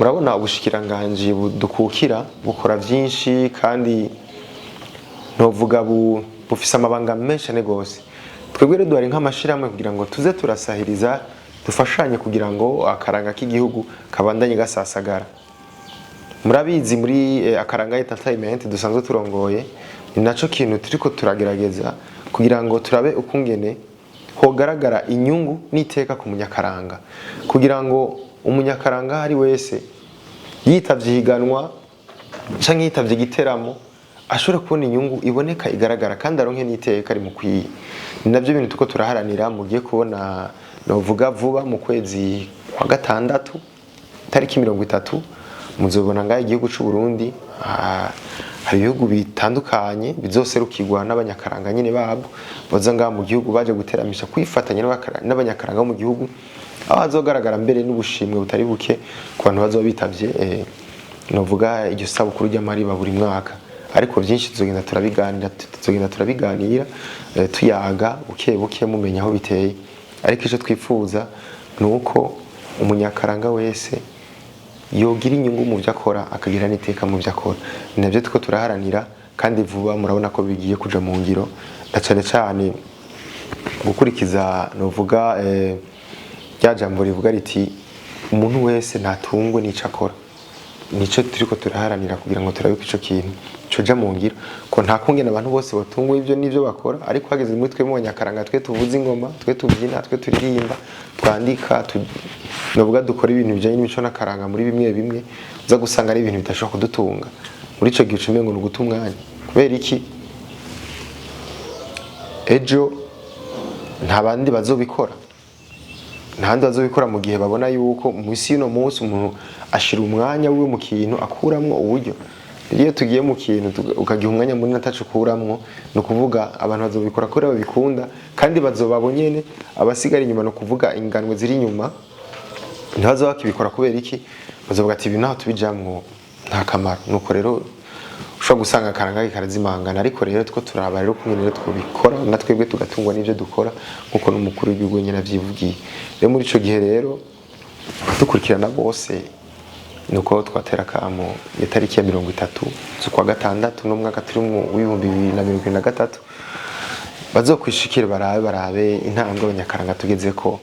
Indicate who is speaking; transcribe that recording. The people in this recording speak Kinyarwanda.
Speaker 1: murabona ubushikiranganje budukukira bukora byinshi kandi novuga bufise amabanga menshi ane gose. Twebwe rero duhari nk'amashirahamwe kugira ngo tuze turasahiriza dufashanye kugira ngo akaranga k'igihugu kabandanye gasasagara. Murabizi muri akaranga entertainment dusanzwe turongoye ni naco kintu turiko turagerageza kugira ngo turabe ukungene hogaragara inyungu n'iteka ku munyakaranga, kugira ngo umunyakaranga ari wese yitavye higanwa canke yitavye igiteramo ashobora kubona inyungu iboneka igaragara kandi aronke n'iteka rimukwiye. Ni navyo bintu tuko turaharanira mugiye kubona novuga vuba mu kwezi kwa gatandatu tariki 30 muzobona ngaye igihugu c'u Burundi hari ibihugu bitandukanye bizoserukirwa n'abanyakaranga nyine babo baza ngaha mu gihugu baje guteramisha kwifatanya n'abanyakaranga mu gihugu, aho hazogaragara mbere n'ubushimwe butari buke ku bantu bazoba bitavye novuga iryo sabukuru ry'amariba buri mwaka. Ariko byinshi tuzogenda turabiganira tuyaga buke buke mumenya aho biteye. Ariko ico twifuza nuko umunyakaranga wese yogira inyungu mu byo akora akagira n'iteka mu byo akora. Ni navyo tuko turaharanira kandi vuba murabona ko bigiye kuja mu ngiro, na cane cane gukurikiza novuga rya jambo rivuga riti umuntu wese ntatungwe n'ico akora. Nico turiko turaharanira kugira ngo turabe ico kintu coja mu ngiro, ko nta kungena abantu bose batungwe ivyo nivyo bakora, ariko hageze muri twe mu nyakaranga twe tuvuza ingoma, twe tubyina, twe turirimba, twandika, novuga dukora ibintu bijanye n'imico n'akaranga muri bimwe bimwe uza gusanga ari ibintu bidashobora kudutunga. Muri ico gihe ucumengo nuguta umwanya, kubera iki ejo nta bandi bazobikora, ntahandi bazobikora mu gihe babona yuko mu isi no munsi umuntu ashira umwanya wiwe mu kintu akuramwo uburyo. Iyo tugiye mu kintu ukagiha umwanya muri natacu kuramwo, no kuvuga abantu bazobikora ko babikunda kandi bazobabonyene, abasigara inyuma no kuvuga inganwe ziri inyuma ntazo bakibikora kubera iki bazovuga ati ibintu tubijamwo nta kamaro. Nuko rero ushobora gusanga akaranga karazimangana, ariko rero two turaba rero kumwe rero twobikora na twebwe tugatungwa n'ivyo dukora nkuko n'umukuru w'igihugu nyene avyivugiye. Rero muri ico gihe rero dukurikirana bose nuko twatera kamo ya tariki ya 30 z'ukwa gatandatu no mwaka turimo w'2023 bazokwishikira barabe intambwe abanyakaranga tugezeko.